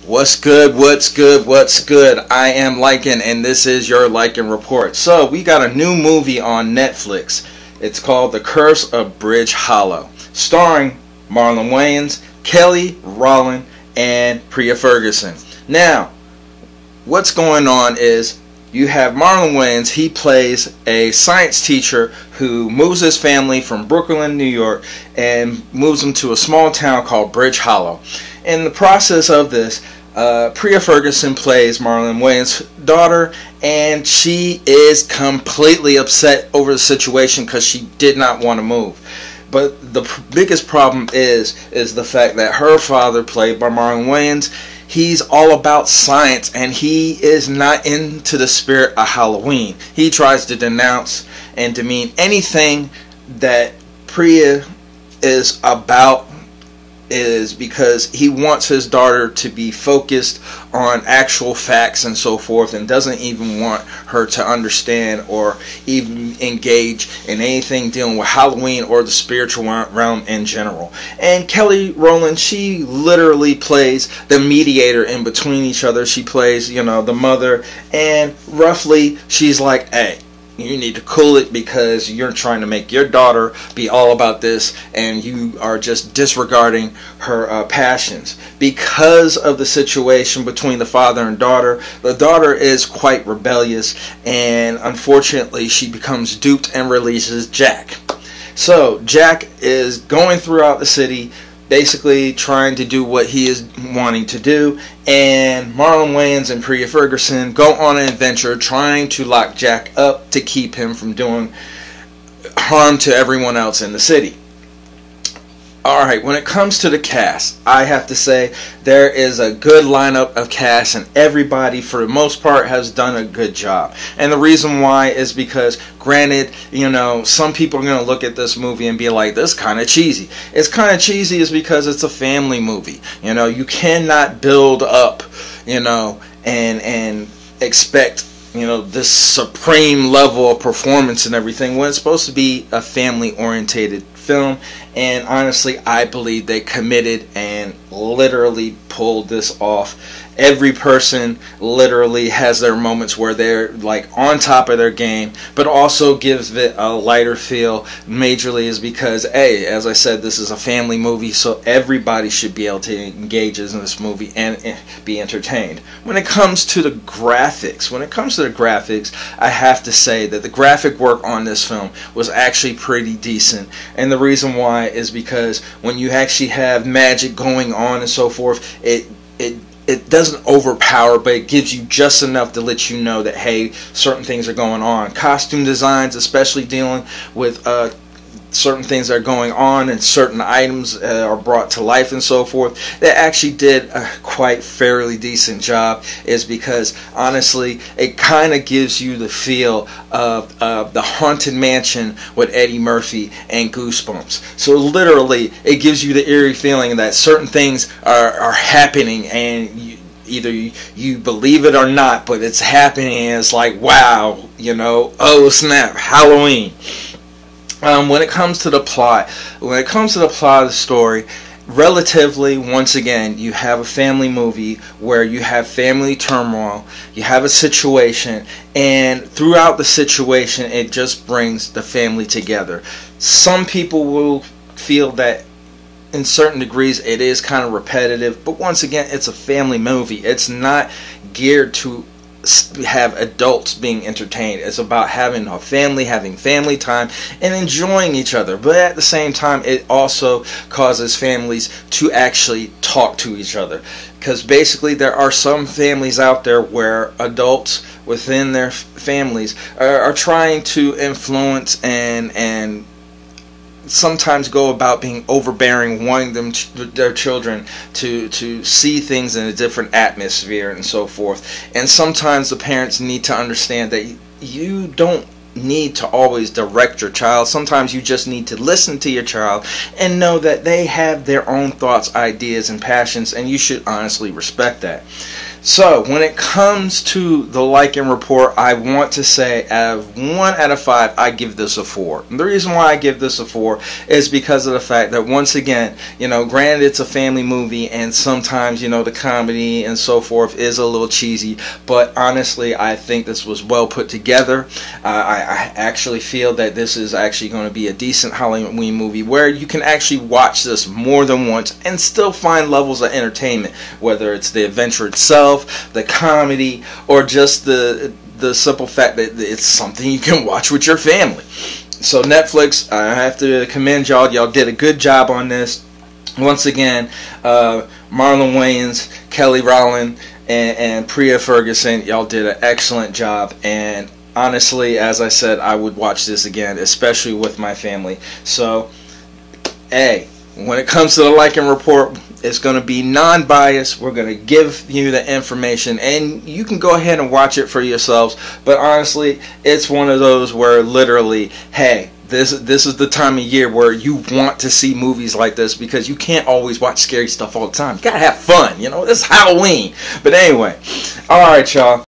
What's good? What's good? What's good? I am Lycan, and this is your Lycan Report. So, we got a new movie on Netflix. It's called The Curse of Bridge Hollow, starring Marlon Wayans, Kelly Rowland, and Priya Ferguson. Now, what's going on is you have Marlon Wayans. He plays a science teacher who moves his family from Brooklyn, New York, and moves them to a small town called Bridge Hollow. In the process of this, Priya Ferguson plays Marlon Wayans' daughter, and she is completely upset over the situation because she did not want to move. But the biggest problem is the fact that her father, played by Marlon Wayans, he's all about science, and he is not into the spirit of Halloween. He tries to denounce and demean anything that Priya is about, is because he wants his daughter to be focused on actual facts and so forth, and doesn't even want her to understand or even engage in anything dealing with Halloween or the spiritual realm in general. And Kelly Rowland, she literally plays the mediator in between each other. She plays, the mother, and roughly she's like, hey, you need to cool it because you're trying to make your daughter be all about this, and you are just disregarding her passions. Because of the situation between the father and daughter, the daughter is quite rebellious, and unfortunately she becomes duped and releases Jack. So Jack is going throughout the city, basically trying to do what he is wanting to do, and Marlon Wayans and Priya Ferguson go on an adventure trying to lock Jack up to keep him from doing harm to everyone else in the city. Alright, when it comes to the cast, I have to say there is a good lineup of cast, and everybody for the most part has done a good job. And the reason why is because, granted, some people are going to look at this movie and be like, this is kind of cheesy. It's kind of cheesy is because it's a family movie. You cannot build up, and expect this supreme level of performance and everything when it's supposed to be a family orientated film. And honestly, I believe they committed and literally pulled this off. Every person literally has their moments where they're like on top of their game, but also gives it a lighter feel majorly is because, hey, as I said, this is a family movie, so everybody should be able to engage in this movie and be entertained. When it comes to the graphics, I have to say that the graphic work on this film was actually pretty decent. And the reason why is because when you actually have magic going on and so forth, it doesn't overpower, but it gives you just enough to let you know that, hey, certain things are going on. Costume designs, especially dealing with certain things that are going on and certain items are brought to life and so forth, they actually did a quite fairly decent job, is because honestly it kind of gives you the feel of the Haunted Mansion with Eddie Murphy and Goosebumps. So literally it gives you the eerie feeling that certain things are happening, and either you believe it or not, but it's happening, and it's like, wow, oh snap, Halloween. When it comes to the plot of the story, relatively, once again, you have a family movie where you have family turmoil, you have a situation, and throughout the situation, it just brings the family together. Some people will feel that in certain degrees it is kind of repetitive, but once again, it's a family movie. It's not geared to have adults being entertained. It's about having family time and enjoying each other. But at the same time, it also causes families to actually talk to each other, because basically there are some families out there where adults within their families are trying to influence and sometimes go about being overbearing, wanting their children to see things in a different atmosphere and so forth. And sometimes the parents need to understand that you don't need to always direct your child. Sometimes you just need to listen to your child and know that they have their own thoughts, ideas, and passions, and you should honestly respect that. So when it comes to the Lycan report, I want to say out of 1 out of 5, I give this a 4. And the reason why I give this a 4 is because of the fact that, once again, granted it's a family movie, and sometimes, the comedy and so forth is a little cheesy, but honestly, I think this was well put together. I actually feel that this is actually going to be a decent Halloween movie where you can actually watch this more than once and still find levels of entertainment, whether it's the adventure itself, the comedy, or just the simple fact that it's something you can watch with your family. So Netflix, I have to commend y'all. Y'all did a good job on this. Once again, Marlon Wayans, Kelly Rowland, and Priya Ferguson, y'all did an excellent job. And honestly, as I said, I would watch this again, especially with my family. So, hey, when it comes to the Lycan report, it's going to be non-biased. We're going to give you the information, and you can go ahead and watch it for yourselves. But honestly, it's one of those where literally, hey, this is the time of year where you want to see movies like this, because you can't always watch scary stuff all the time. You got to have fun, it's Halloween. But anyway, all right, y'all.